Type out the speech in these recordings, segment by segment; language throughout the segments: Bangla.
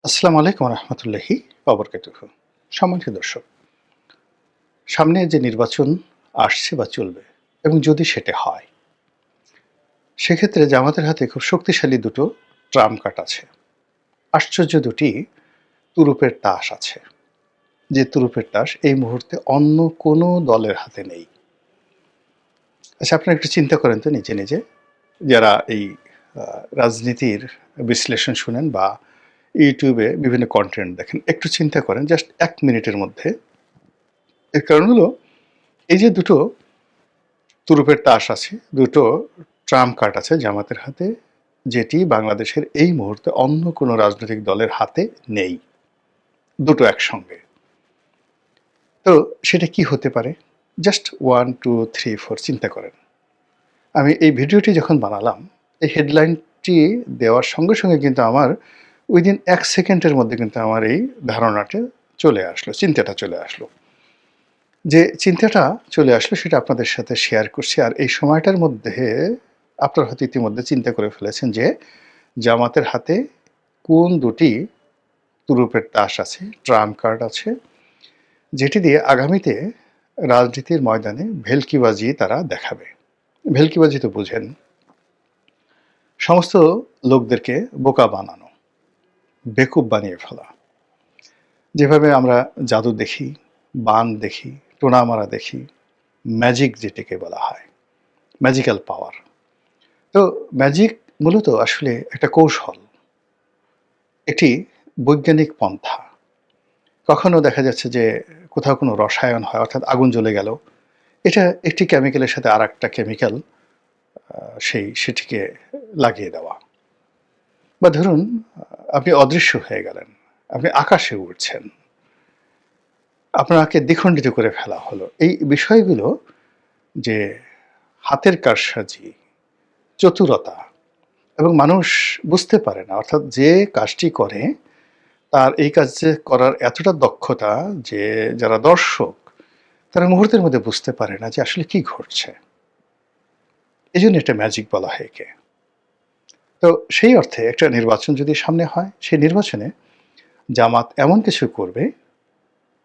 আসসালামু আলাইকুম রহমতুল্লাহি ওবরকাতুহু। সম্মানিত দর্শক, সামনে যে নির্বাচন আসছে বা চলবে এবং যদি সেটা হয়, সেক্ষেত্রে জামাতের হাতে খুব শক্তিশালী দুটো ট্রাম্প কার্ড আছে। আশ্চর্য দুটি তুরুপের তাস আছে, যে তুরুপের তাস এই মুহূর্তে অন্য কোনো দলের হাতে নেই। আচ্ছা, আপনারা একটু চিন্তা করেন তো নিজে নিজে, যারা এই রাজনীতির বিশ্লেষণ শুনেন বা ইউটিউবে বিভিন্ন কন্টেন্ট দেখেন, একটু চিন্তা করেন জাস্ট 1 মিনিটের মধ্যে। এর কারণ হলো, এই যে দুটো তুরুপের তাস আছে, দুটো ট্রাম্প কার্ড আছে জামাতের হাতে, যেটি বাংলাদেশের এই মুহূর্তে অন্য কোনো রাজনৈতিক দলের হাতে নেই, দুটো একসঙ্গে। তো সেটা কি হতে পারে? জাস্ট 1 2 3 4 চিন্তা করেন। আমি এই ভিডিওটি যখন বানালাম, এই হেডলাইনটি দেওয়ার সঙ্গে সঙ্গে কিন্তু আমার উইদিন 1 সেকেন্ডের মধ্যে কিন্তু আমার এই ধারণাটা চলে আসলো, চিন্তাটা চলে আসলো। যে চিন্তাটা চলে আসলো সেটা আপনাদের সাথে শেয়ার করছি। আর এই সময়টার মধ্যে আপনারা হয়তো ইতিমধ্যে চিন্তা করে ফেলেছেন যে জামাতের হাতে কোন দুটি তুরুপের তাস আছে, ট্রাম্প কার্ড আছে, যেটি দিয়ে আগামীতে রাজনীতির ময়দানে ভেলকিবাজি তারা দেখাবে। ভেলকিবাজি তো বুঝেন, সমস্ত লোকদেরকে বোকা বানানো, বেকুব বানিয়ে ফেলা। যেভাবে আমরা জাদু দেখি, বান দেখি, টোনামারা দেখি, ম্যাজিক যেটাকে বলা হয়, ম্যাজিক্যাল পাওয়ার। তো ম্যাজিক মূলত আসলে একটা কৌশল, একটি বৈজ্ঞানিক পন্থা। কখনো দেখা যাচ্ছে যে কোথাও কোনো রসায়ন হয়, অর্থাৎ আগুন জ্বলে গেল, এটা একটি কেমিক্যালের সাথে আর একটা কেমিক্যাল সেটিকে লাগিয়ে দেওয়া। বা ধরুন, আপনি অদৃশ্য হয়ে গেলেন, আপনি আকাশে উড়ছেন, আপনাকে দ্বিখণ্ডিত করে ফেলা হলো। এই বিষয়গুলো, যে হাতের কারসাজি, চতুরতা, এবং মানুষ বুঝতে পারে না, অর্থাৎ যে কাজটি করে তার এই কাজ করার এতটা দক্ষতা যে যারা দর্শক তারা মুহূর্তের মধ্যে বুঝতে পারে না যে আসলে কি ঘটছে। এই জন্য এটা ম্যাজিক বলা হয় একে। তো সেই অর্থে একটা নির্বাচন যদি সামনে হয়, সেই নির্বাচনে জামাত এমন কিছু করবে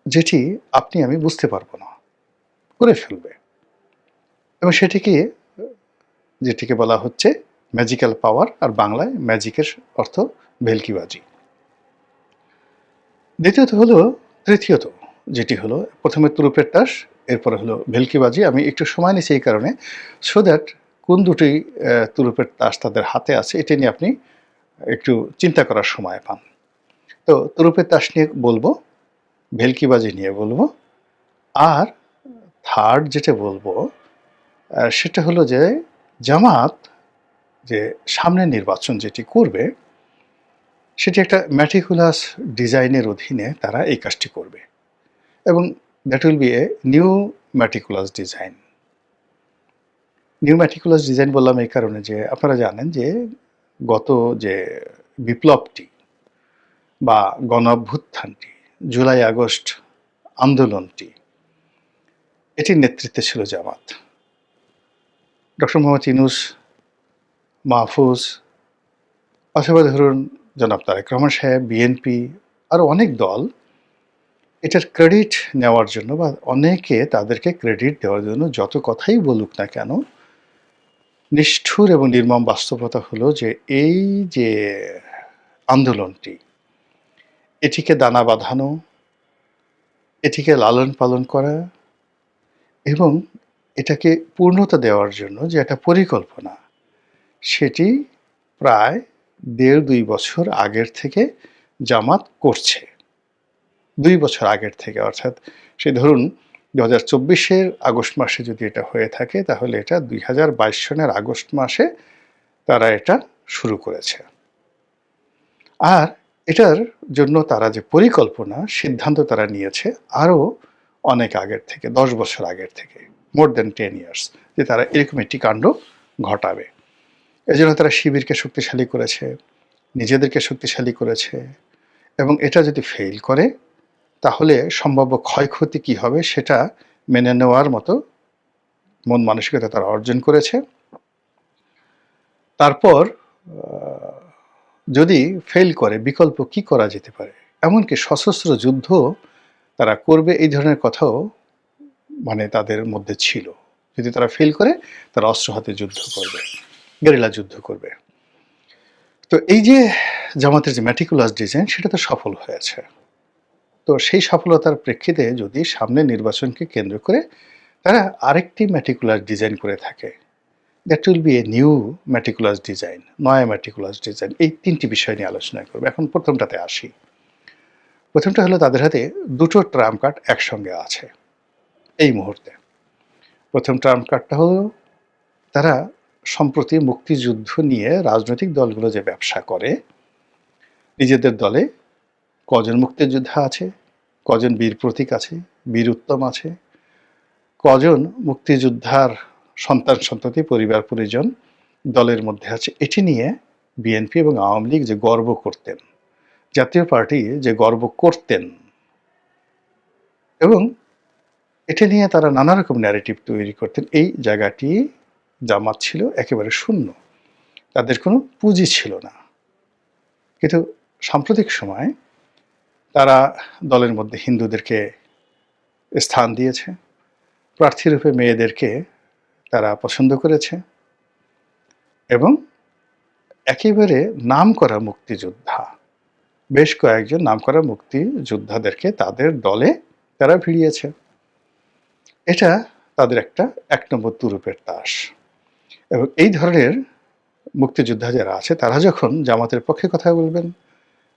যেটি আপনি আমি বুঝতে পারবো না, করে ফেলবে। এবং সেটিকে, যেটিকে বলা হচ্ছে ম্যাজিক্যাল পাওয়ার, আর বাংলায় ম্যাজিকের অর্থ ভেলকিবাজি। দ্বিতীয়ত হলো, তৃতীয়ত যেটি হলো, প্রথমে তুরুপের তাস, এরপরে হলো ভেলকিবাজি। আমি একটু সময় নিচ্ছি এই কারণে, সো দ্যাট কোন দুটি তুরুপের তাস তাদের হাতে আছে এটা নিয়ে আপনি একটু চিন্তা করার সময় পান। তো তুরুপের তাস নিয়ে বলবো, ভেলকিবাজি নিয়ে বলবো, আর থার্ড যেটা বলবো সেটা হলো যে জামাত যে সামনের নির্বাচন যেটি করবে সেটি একটা ম্যাটিকুলাস ডিজাইনের অধীনে তারা এই কাজটি করবে, এবং that will B a new meticulous design. New meticulous design বললাম এই কারণে যে আপনারা জানেন যে গত যে বিপ্লবটি বা গণঅভ্যুত্থানটি, জুলাই আগস্ট আন্দোলনটি, এটির নেতৃত্বে ছিল জামাত। ডক্টর মোহাম্মদ ইউনূস, মাহফুজ, অথবা ধরুন জনাব তারেক রহমান সাহেব, বিএনপি, আরও অনেক দল এটার ক্রেডিট নেওয়ার জন্য, বা অনেকে তাদেরকে ক্রেডিট দেওয়ার জন্য যত কথাই বলুক না কেন, নিষ্ঠুর এবং নির্মম বাস্তবতা হলো যে এই যে আন্দোলনটি, এটিকে দানা বাঁধানো, এটিকে লালন পালন করা এবং এটাকে পূর্ণতা দেওয়ার জন্য যে একটা পরিকল্পনা, সেটি প্রায় ১.৫-২ বছর আগের থেকে জামাত করছে। ২ বছর আগের থেকে, অর্থাৎ সে ধরুন ২০২৪-এর আগস্ট মাসে যদি এটা হয়ে থাকে, তাহলে এটা ২০২২ সনের আগস্ট মাসে তারা এটা শুরু করেছে। আর এটার জন্য তারা যে পরিকল্পনা, সিদ্ধান্ত তারা নিয়েছে আরও অনেক আগের থেকে, ১০ বছর আগের থেকে, মোর দ্যান 10 ইয়ার্স, যে তারা এরকম একটি কাণ্ড ঘটাবে। এজন্য তারা শিবিরকে শক্তিশালী করেছে, নিজেদেরকে শক্তিশালী করেছে, এবং এটা যদি ফেইল করে তাহলে সম্ভাব্য ক্ষয়ক্ষতি কী হবে সেটা মেনে নেওয়ার মতো মন মানসিকতা তারা অর্জন করেছে। তারপর যদি ফেল করে বিকল্প কি করা যেতে পারে, এমনকি সশস্ত্র যুদ্ধ তারা করবে এই ধরনের কথাও মানে তাদের মধ্যে ছিল। যদি তারা ফেল করে তারা অস্ত্র হাতে যুদ্ধ করবে, গেরিলা যুদ্ধ করবে। তো এই যে জামাতের যে ম্যাটিকুলাস ডিজাইন সেটা তো সফল হয়েছে। তো সেই সফলতার প্রেক্ষিতে যদি সামনে নির্বাচনকে কেন্দ্র করে তারা আরেকটি ম্যাটিকুলাস ডিজাইন করে থাকে, that will B a new meticulous design, নয়া ম্যাটিকুলাস ডিজাইন। এই তিনটি বিষয় নিয়ে আলোচনা করবো। এখন প্রথমটাতে আসি। প্রথমটা হলো তাদের হাতে দুটো ট্রাম্প কার্ড একসঙ্গে আছে এই মুহূর্তে। প্রথম ট্রাম্প কার্ডটা হলো তারা সম্প্রতি মুক্তিযুদ্ধ নিয়ে রাজনৈতিক দলগুলো যে ব্যবসা করে, নিজেদের দলে কজন মুক্তিযোদ্ধা আছে, কজন বীর প্রতীক আছে, বীর উত্তম আছে, কজন মুক্তিযোদ্ধার সন্তান সন্ততি পরিবার পরিজন দলের মধ্যে আছে, এটি নিয়ে বিএনপি এবং আওয়ামী লীগ যে গর্ব করতেন, জাতীয় পার্টি যে গর্ব করতেন, এবং এটা নিয়ে তারা নানা রকম ন্যারেটিভ তৈরি করতেন, এই জায়গাটি জামাত ছিল একেবারে শূন্য। তাদের কোনো পুঁজি ছিল না। কিন্তু সাম্প্রতিক সময় তারা দলের মধ্যে হিন্দুদেরকে স্থান দিয়েছে, প্রার্থীরূপে মেয়েদেরকে তারা পছন্দ করেছে, এবং একেবারে নামকরা মুক্তিযোদ্ধা, বেশ কয়েকজন নামকরা মুক্তিযোদ্ধাদেরকে তাদের দলে তারা ভিড়িয়েছে। এটা তাদের একটা ১ নম্বর তুরুপের তাস। এবং এই ধরনের মুক্তিযোদ্ধা যারা আছে তারা যখন জামাতের পক্ষে কথা বলবেন,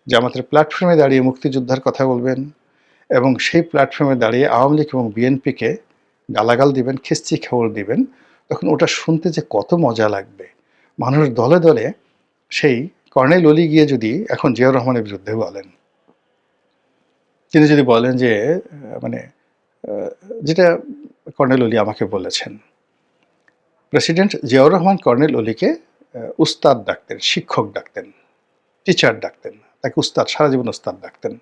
জামাতের প্ল্যাটফর্মে দাঁড়িয়ে মুক্তিযোদ্ধার কথা বলবেন, এবং সেই প্ল্যাটফর্মে দাঁড়িয়ে আওয়ামী লীগ এবং বিএনপিকে গালাগাল দিবেন, খিস্তি খেওয়াল দিবেন, তখন ওটা শুনতে যে কত মজা লাগবে। মানুষ দলে দলে সেই কর্নেল অলি গিয়ে যদি এখন জিয়াউর রহমানের বিরুদ্ধে বলেন, তিনি যদি বলেন যে মানে যেটা কর্নেল অলি আমাকে বলেছেন, প্রেসিডেন্ট জিয়াউর রহমান কর্নেল অলিকে উস্তাদ ডাকতেন, শিক্ষক ডাকতেন, টিচার ডাকতেন, তাকে উস্তাদ, সারা জীবন উস্তাদ ডাকতেন।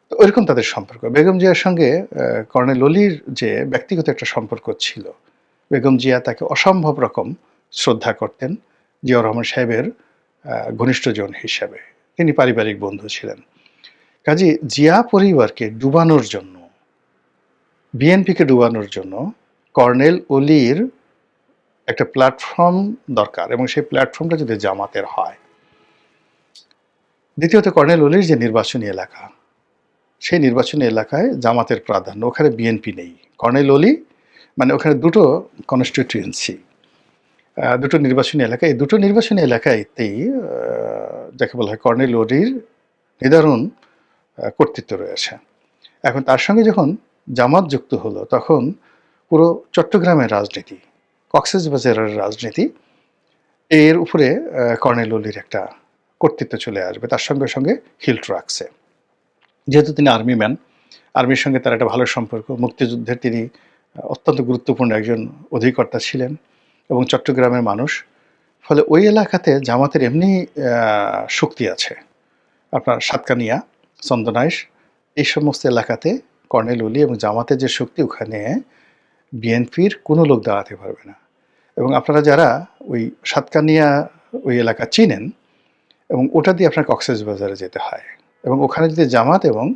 তো ওইরকম তাদের সম্পর্ক। বেগম জিয়ার সঙ্গে কর্নেল অলির যে ব্যক্তিগত একটা সম্পর্ক ছিল, বেগম জিয়া তাকে অসম্ভব রকম শ্রদ্ধা করতেন জিয়াউর রহমান সাহেবের ঘনিষ্ঠজন হিসাবে। তিনি পারিবারিক বন্ধু ছিলেন। কাজে জিয়া পরিবারকে ডুবানোর জন্য, বিএনপিকে ডুবানোর জন্য কর্নেল অলির একটা প্ল্যাটফর্ম দরকার, এবং সেই প্ল্যাটফর্মটা যদি জামাতের হয়। দ্বিতীয়ত, কর্নেল অলির যে নির্বাচনী এলাকা, সেই নির্বাচনী এলাকায় জামাতের প্রাধান্য, ওখানে বিএনপি নেই। কর্নেল অলি মানে ওখানে দুটো কনস্টিটিউয়েন্সি, দুটো নির্বাচনী এলাকা, এই দুটো নির্বাচনী এলাকাতেই যাকে বলা হয় কর্নেল অলির নিদারুণ কর্তৃত্ব রয়েছে। এখন তার সঙ্গে যখন জামাত যুক্ত হলো, তখন পুরো চট্টগ্রামের রাজনীতি, কক্সবাজারের রাজনীতি, এর উপরে কর্নেল অলির একটা কর্তৃত্ব চলে আসবে। তার সঙ্গে সঙ্গে হিল ট্রাকসে, যেহেতু তিনি আর্মি ম্যান, আর্মির সঙ্গে তার একটা ভালো সম্পর্ক, মুক্তিযুদ্ধের তিনি অত্যন্ত গুরুত্বপূর্ণ একজন অধিকর্তা ছিলেন এবং চট্টগ্রামের মানুষ। ফলে ওই এলাকাতে জামাতের এমনি শক্তি আছে। আপনার সাতকানিয়া, চন্দনাইশ, এই সমস্ত এলাকাতে কর্নেল অলি এবং জামাতের যে শক্তি, ওখানে বিএনপির কোনো লোক দাঁড়াতে পারবে না। এবং আপনারা যারা ওই সাতকানিয়া ওই এলাকা চিনেন, এবং ওটা দিয়ে আপনার কক্সবাজারে যেতে হয়, এবং ওখানে যদি জামাত এবং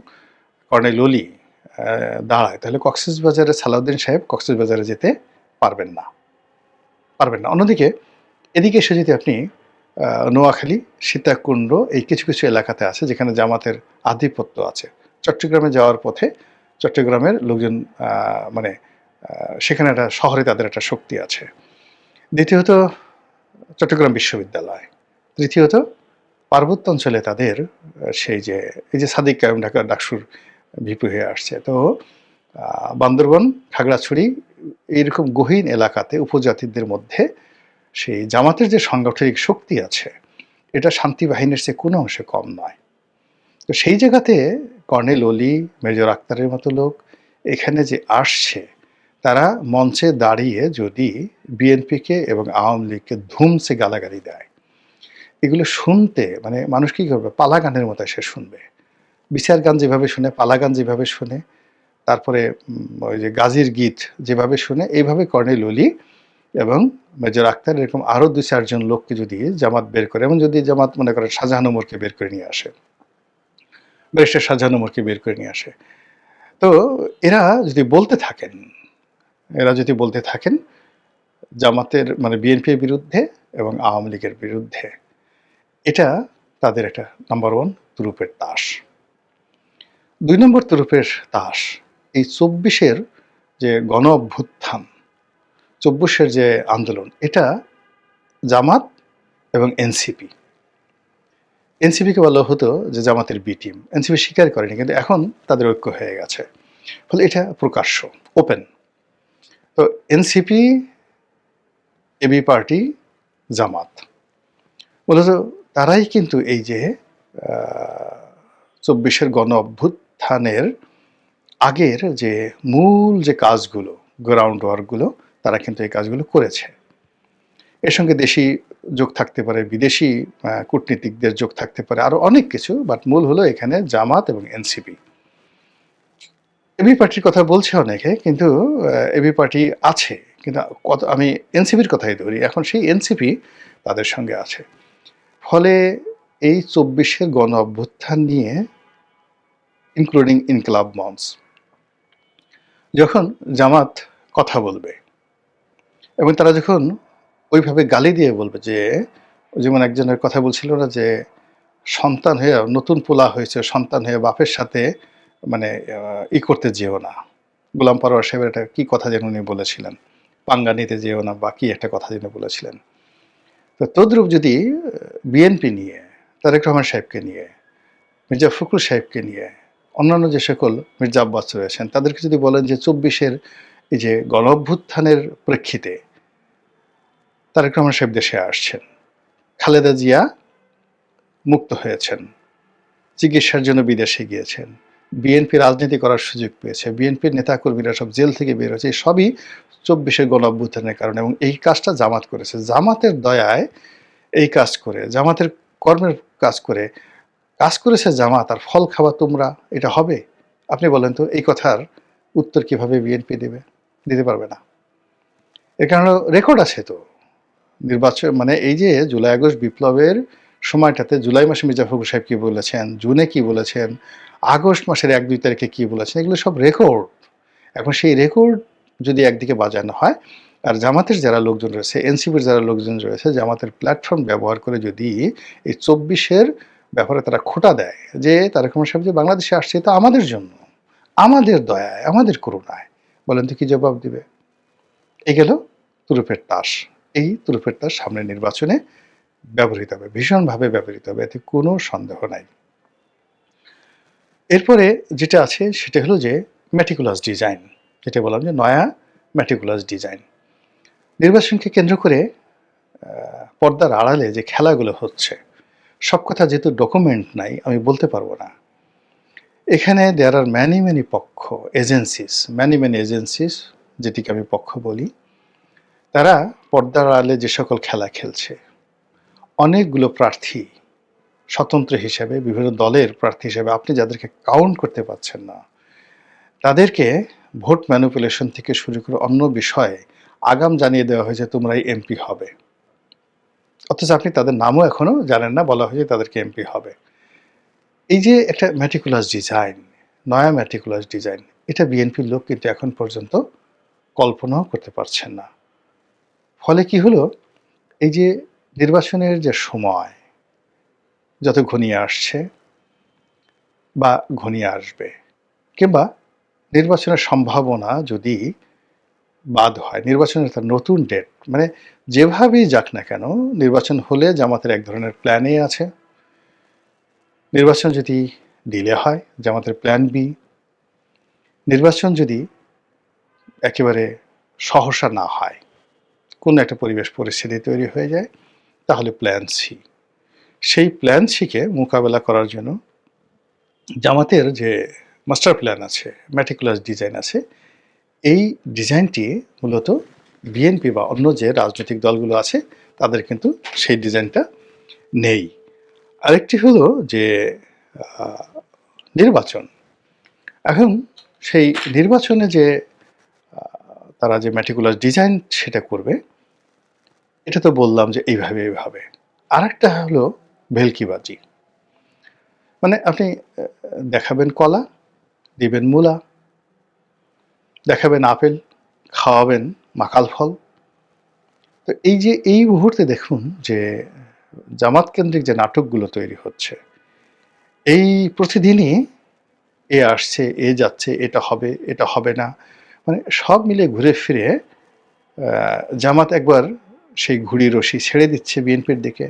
কর্নেল অলি দাঁড়ায়, তাহলে কক্সবাজারে সালাউদ্দিন সাহেব কক্সবাজারে যেতে পারবেন না। অন্যদিকে এদিকে এসে যদি আপনি নোয়াখালী, সীতাকুণ্ড, এই কিছু কিছু এলাকাতে আছে যেখানে জামাতের আধিপত্য আছে, চট্টগ্রামে যাওয়ার পথে চট্টগ্রামের লোকজন মানে সেখানে একটা শহরে তাদের একটা শক্তি আছে। দ্বিতীয়ত, চট্টগ্রাম বিশ্ববিদ্যালয়। তৃতীয়ত, পার্বত্য অঞ্চলে তাদের সেই যে এই যে সাদিক কায়েম ঢাকা ডাকসুর ভিপি হয়ে আসছে, তো বান্দরবন, খাগড়াছড়ি, এইরকম গহীন এলাকাতে উপজাতিদের মধ্যে সেই জামাতের যে সাংগঠনিক শক্তি আছে, এটা শান্তি বাহিনীর চেয়ে কোনো অংশে কম নয়। তো সেই জায়গাতে কর্নেল অলি, মেজর আক্তারের মতো লোক এখানে যে আসছে, তারা মঞ্চে দাঁড়িয়ে যদি বিএনপিকে এবং আওয়ামী লীগকে ধুমসে গালাগালি দেয়, এগুলো শুনতে মানে মানুষ কী করবে, পালা গানের মতো সে শুনবে। বিচার গান যেভাবে শুনে, পালা গান যেভাবে শুনে, তারপরে ওই যে গাজীর গীত যেভাবে শুনে, এইভাবে কর্নেল অলি এবং মেজর আক্তার এরকম আরও ২-৪ জন লোককে যদি জামাত বের করে, এবং যদি জামাত মনে করেন শাহজাহান ওমরকে বের করে নিয়ে আসে, ব্যারিস্টার শাহজাহান ওমরকে বের করে নিয়ে আসে, তো এরা যদি বলতে থাকেন জামাতের মানে বিএনপির বিরুদ্ধে এবং আওয়ামী লীগের বিরুদ্ধে, এটা তাদের একটা নাম্বার 1 তুরুপের তাস। ২ নম্বর তুরুপের তাস এই ২৪-এর যে গণ অভ্যুত্থান, ২৪-এর যে আন্দোলন, এটা জামাত এবং এনসিপিকে বলা হতো যে জামাতের বি টিম। এনসিপি স্বীকার করেনি, কিন্তু এখন তাদের ঐক্য হয়ে গেছে, ফলে এটা প্রকাশ্য, ওপেন। তো এনসিপি, এবি পার্টি, জামাত, মূলত তারাই কিন্তু এই যে ২৪-এর গণ অভ্যুত্থানের আগের যে মূল যে কাজগুলো, গ্রাউন্ড ওয়ার্কগুলো, তারা কিন্তু এই কাজগুলো করেছে। এর সঙ্গে দেশি যোগ থাকতে পারে, বিদেশি কূটনীতিকদের যোগ থাকতে পারে, আরও অনেক কিছু, বাট মূল হলো এখানে জামাত এবং এনসিপি। এবি পার্টির কথা বলছে অনেকে, কিন্তু এবি পার্টি আছে, কিন্তু আমি এনসিপির কথাই ধরি এখন, সেই এনসিপি তাদের সঙ্গে আছে। ফলে এই ২৪-এর গণ অভ্যুত্থান নিয়ে, ইনক্লুডিং ইনকিলাব মঞ্চ, যখন জামাত কথা বলবে এবং তারা যখন ওইভাবে গালি দিয়ে বলবে, যে যেমন একজনের কথা বলছিল না, যে সন্তান হয়ে, নতুন পোলা হয়েছে, সন্তান হয়ে বাপের সাথে মানে করতে যেও না, গোলাম পরোয়ার সাহেবের একটা কি কথা যেন উনি বলেছিলেন, পাঙ্গা নিতে যেও না বা কি একটা কথা যেন বলেছিলেন। তো তদ্রূপ যদি বিএনপি নিয়ে, তারেক রহমান সাহেবকে নিয়ে, মির্জা ফখরুল সাহেবকে নিয়ে, অন্যান্য যে সকল মির্জা আব্বাস রয়েছেন, তাদেরকে যদি বলেন যে ২৪-এর এই যে গণ অভ্যুত্থানের প্রেক্ষিতে তারেক রহমান সাহেব দেশে আসছেন, খালেদা জিয়া মুক্ত হয়েছেন, চিকিৎসার জন্য বিদেশে গিয়েছেন, বিএনপি রাজনীতি করার সুযোগ পেয়েছে, বিএনপির নেতাকর্মীরা সব জেল থেকে বের হয়েছে, সবই ২৪-এর গণ অভ্যুত্থানের কারণে, এবং এই কাজটা জামাত করেছে। জামাতের দয়ায় এই কাজ করে, জামাতের কর্মের কাজ করে, কাজ করেছে জামাত, আর ফল খাওয়া তোমরা, এটা হবে? আপনি বলেন তো, এই কথার উত্তর কিভাবে বিএনপি দিতে পারবে না। এর কারণে রেকর্ড আছে তো, নির্বাচন মানে এই যে জুলাই আগস্ট বিপ্লবের সময়টাতে জুলাই মাসে মির্জা ফখরুল সাহেব কি বলেছেন, জুনে কি বলেছেন, আগস্ট মাসের ১-২ তারিখে কি বলেছেন, এগুলো সব রেকর্ড। এখন সেই রেকর্ড যদি একদিকে বাজানো হয়, আর জামাতের যারা লোকজন রয়েছে, এনসিপির যারা লোকজন রয়েছে, জামাতের প্ল্যাটফর্ম ব্যবহার করে যদি এই ২৪-এর ব্যাপারে তারা খোঁটা দেয়, যে তারেক রহমান সাহেব যে বাংলাদেশে আসছে তো আমাদের জন্য, আমাদের দয়ায়, আমাদের করুণায়, বলেন তো কি জবাব দিবে? এই গেল তুরুপের তাস। এই তুরুপের তাস সামনের নির্বাচনে ব্যবহৃত হবে, ভীষণভাবে ব্যবহৃত হবে, এতে কোনো সন্দেহ নাই। এরপরে যেটা আছে সেটা হলো যে ম্যাটিকুলাস ডিজাইন, যেটা বললাম যে নয়া ম্যাটিকুলাস ডিজাইন। নির্বাচনকে কেন্দ্র করে পর্দার আড়ালে যে খেলাগুলো হচ্ছে, সব কথা যেহেতু ডকুমেন্ট নাই, আমি বলতে পারবো না। এখানে দেয়ার আর ম্যানি পক্ষ, ম্যানি এজেন্সিস, যেটিকে আমি পক্ষ বলি, তারা পর্দার আড়ালে যে সকল খেলা খেলছে। অনেকগুলো প্রার্থী স্বতন্ত্র হিসেবে, বিভিন্ন দলের প্রার্থী হিসেবে, আপনি যাদেরকে কাউন্ট করতে পারছেন না, তাদেরকে ভোট ম্যানিপুলেশন থেকে শুরু করে অন্য বিষয়ে আগাম জানিয়ে দেওয়া হয়েছে তোমরাই এমপি হবে, অথচ আপনি তাদের নামও এখনো জানেন না, বলা হয়েছে তাদেরকে এমপি হবে। এই যে একটা ম্যাটিকুলাস ডিজাইন, নয়া ম্যাটিকুলাস ডিজাইন, এটা বিএনপির লোক কিন্তু এখন পর্যন্ত কল্পনাও করতে পারছেন না। ফলে কি হলো, এই যে নির্বাচনের যে সময় যত ঘনিয়ে আসছে বা ঘনিয়ে আসবে, কিংবা নির্বাচনের সম্ভাবনা যদি বাদ হয়, নির্বাচনের তার নতুন ডেট, মানে যেভাবেই যাক না কেন, নির্বাচন হলে জামাতের এক ধরনের প্ল্যান এ আছে, নির্বাচন যদি ডিলে হয় জামাতের প্ল্যান বি, নির্বাচন যদি একেবারে সহসা না হয়, কোনো একটা পরিবেশ পরিস্থিতি তৈরি হয়ে যায়, তাহলে প্ল্যান সি। সেই প্ল্যান সিকে মোকাবেলা করার জন্য জামাতের যে মাস্টার প্ল্যান আছে, ম্যাটিকুলাস ডিজাইন আছে, এই ডিজাইনটি মূলত বিএনপি বা অন্য যে রাজনৈতিক দলগুলো আছে তাদের কিন্তু সেই ডিজাইনটা নেই। আরেকটি হলো যে নির্বাচন। এখন সেই নির্বাচনে যে তারা যে ম্যাটিকুলাস ডিজাইন সেটা করবে, এটা তো বললাম যে এইভাবে এইভাবে। আরেকটা হলো ভেলকিবাজি। মানে আপনি দেখাবেন কলা, দিবেন মূলা, দেখাবেন আপেল, খাওয়াবেন মাকাল ফল। তো এই যে এই মুহূর্তে দেখুন যে জামাত কেন্দ্রিক যে নাটকগুলো তৈরি হচ্ছে, এই প্রতিদিনই এ আসছে, এ যাচ্ছে, এটা হবে, এটা হবে না। মানে সব মিলে ঘুরে ফিরে জামাত একবার সেই ঘুড়ির রশি ছেড়ে দিচ্ছে বিএনপির দিকে,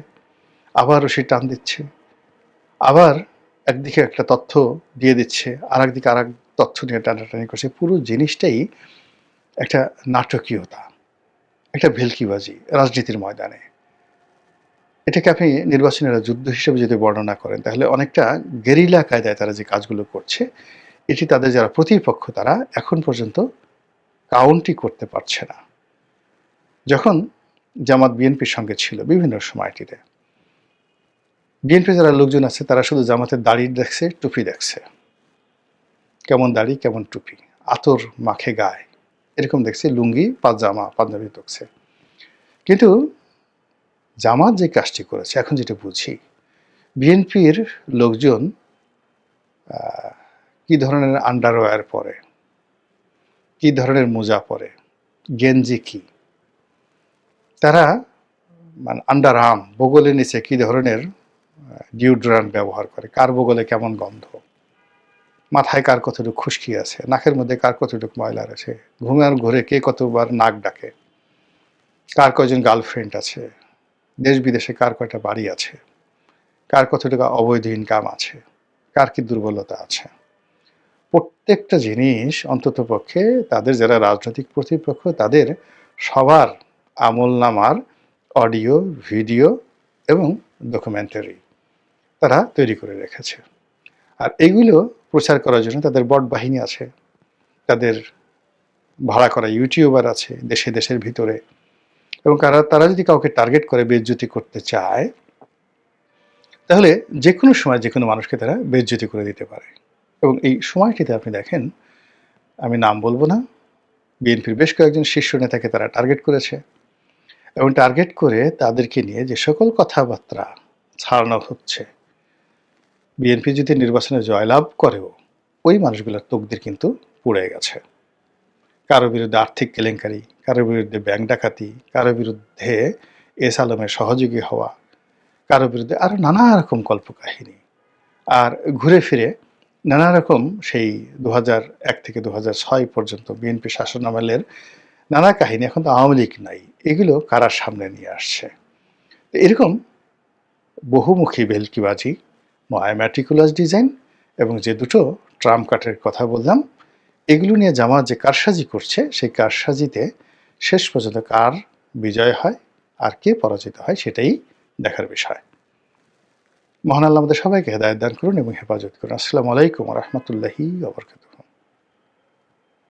আবার রশি টান দিচ্ছে, আবার একদিকে একটা তথ্য দিয়ে দিচ্ছে, আর একদিকে আর এক তথ্য নিয়ে টানাটানি করছে। পুরো জিনিসটাই একটা নাটকীয়তা, একটা ভেলকিবাজি রাজনীতির ময়দানে। এটাকে আপনি নির্বাচনী একটা যুদ্ধ হিসেবে যদি বর্ণনা করেন, তাহলে অনেকটা গেরিলা কায়দায় তারা যে কাজগুলো করছে, এটি তাদের যারা প্রতিপক্ষ তারা এখন পর্যন্ত কাউন্টই করতে পারছে না। যখন জামাত বিএনপির সঙ্গে ছিল বিভিন্ন সময়টিতে, বিএনপি যারা লোকজন আছে তারা শুধু জামাতের দাড়ি দেখছে, টুপি দেখছে, কেমন দাড়ি কেমন টুপি, আতর মাখে গায়ে, এরকম দেখছে, লুঙ্গি পাজামা পাঞ্জাবি দেখছে। কিন্তু জামাত যে কাজটি করেছে এখন যেটা বুঝি, বিএনপির লোকজন কি ধরনের আন্ডারওয়্যার পরে, কি ধরনের মোজা পরে, গেঞ্জি কি, তারা মানে আন্ডার আর্ম বগলের নিচে কি ধরনের ডিওড্রান্ট ব্যবহার করে, কার বগলে কেমন গন্ধ, মাথায় কার কতটুকু খুশকি আছে, নাকের মধ্যে কার কতটুকু ময়লা আছে, ঘুমার ঘরে কে কতবার নাক ডাকে, কার কয়জন গার্লফ্রেন্ড আছে, দেশ বিদেশে কার কয়টা বাড়ি আছে, কার কতটুকু অবৈধ ইনকাম আছে, কার কি দুর্বলতা আছে, প্রত্যেকটা জিনিস অন্ততপক্ষে তাদের যারা রাজনৈতিক প্রতিপক্ষ তাদের সবার আমলনামার অডিও, ভিডিও এবং ডকুমেন্টারি তারা তৈরি করে রেখেছে। আর এগুলো প্রচার করার জন্য তাদের বট বাহিনী আছে, তাদের ভাড়া করা ইউটিউবার আছে দেশে দেশের ভিতরে, এবং তারা যদি কাউকে টার্গেট করে বেইজ্জতি করতে চায়, তাহলে যে কোনো সময় যে কোনো মানুষকে তারা বেইজ্জতি করে দিতে পারে। এবং এই সময়টিতে আপনি দেখেন, আমি নাম বলবো না, বিএনপির বেশ কয়েকজন শীর্ষ নেতাকে তারা টার্গেট করেছে, এবং টার্গেট করে তাদেরকে নিয়ে যে সকল কথাবার্তা ছাড়ানো হচ্ছে, বিএনপি যদি নির্বাচনে জয়লাভ করেও ওই মানুষগুলোর তকদির কিন্তু পুড়ে গেছে। কারো বিরুদ্ধে আর্থিক কেলেঙ্কারি, কারো বিরুদ্ধে ব্যাংক ডাকাতি, কারো বিরুদ্ধে এস আলমের সহযোগী হওয়া, কারো বিরুদ্ধে আরও নানা রকম কল্পকাহিনী। আর ঘুরে ফিরে নানা রকম সেই 2001 থেকে 2006 পর্যন্ত বিএনপি শাসনামলের নানা কাহিনী, এখন তো আওয়ামী লীগ নাই, এগুলো কারার সামনে নিয়ে আসছে। এরকম বহুমুখী ভেলকিবাজি, ম্যাটিকুলাস ডিজাইন এবং যে দুটো ট্রাম্প কার্ডের কথা বললাম, এগুলো নিয়ে জামাত যে কারসাজি করছে, সেই কারসাজিতে শেষ পর্যন্ত কার বিজয় হয় আর কে পরাজিত হয় সেটাই দেখার বিষয়। মহান আল্লাহ আমাদের সবাইকে হেদায়েত দান করুন এবং হেফাজত করুন। আসসালামু আলাইকুম ওয়া রাহমাতুল্লাহি ওয়া বারাকাতুহু।